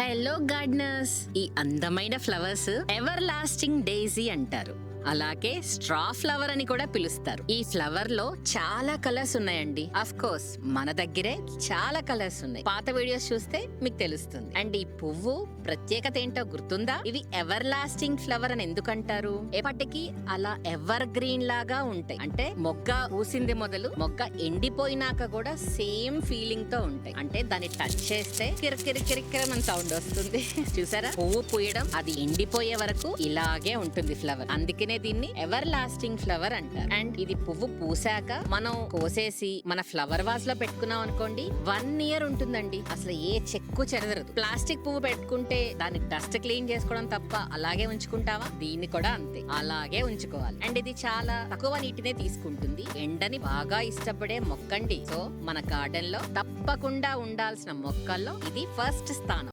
Hello gardeners, ఈ అందమైన flowers ever lasting డేజీ అంటారు. అలాగే స్ట్రా ఫ్లవర్ అని కూడా పిలుస్తారు. ఈ ఫ్లవర్ లో చాలా కలర్స్ ఉన్నాయండి. అఫ్ కోర్స్ మన దగ్గరే చాలా కలర్స్ ఉన్నాయి. పాత వీడియోస్ చూస్తే మీకు తెలుస్తుంది. అండ్ ఈ పువ్వు ప్రత్యేకత ఏంటో గుర్తుందా? ఇవి ఎవర్ లాస్టింగ్ ఫ్లవర్ అని ఎందుకంటారు? ఎప్పటికీ అలా ఎవర్ గ్రీన్ లాగా ఉంటాయి. అంటే మొగ్గ పూసింది మొదలు మొగ్గ ఎండిపోయినాక కూడా సేమ్ ఫీలింగ్ తో ఉంటాయి. అంటే దాన్ని టచ్ చేస్తే కిరకిరకిరకిర సౌండ్ వస్తుంది. చూసారా? పువ్వు పూయడం అది ఎండిపోయే వరకు ఇలాగే ఉంటుంది ఫ్లవర్. అందుకనే దీన్ని ఎవర్ లాస్టింగ్ ఫ్లవర్ అంటారు. అండ్ ఇది పువ్వు పూసాక మనం కోసేసి మన ఫ్లవర్ వాజ్ లో పెట్టుకున్నాం అనుకోండి, 1 year ఉంటుందండి. అసలు ఏ చెక్కు చెదరదు. ప్లాస్టిక్ పువ్వు పెట్టుకుంటే దాన్ని డస్ట్ క్లీన్ చేసుకోవడం తప్ప అలాగే ఉంచుకుంటావా? దీన్ని కూడా అంతే, అలాగే ఉంచుకోవాలి. అండ్ ఇది చాలా తక్కువ నీటినే తీసుకుంటుంది. ఎండని బాగా ఇష్టపడే మొక్కండి. సో మన గార్డెన్ లో తప్పకుండా ఉండాల్సిన మొక్కల్లో ఇది ఫస్ట్ స్థానం.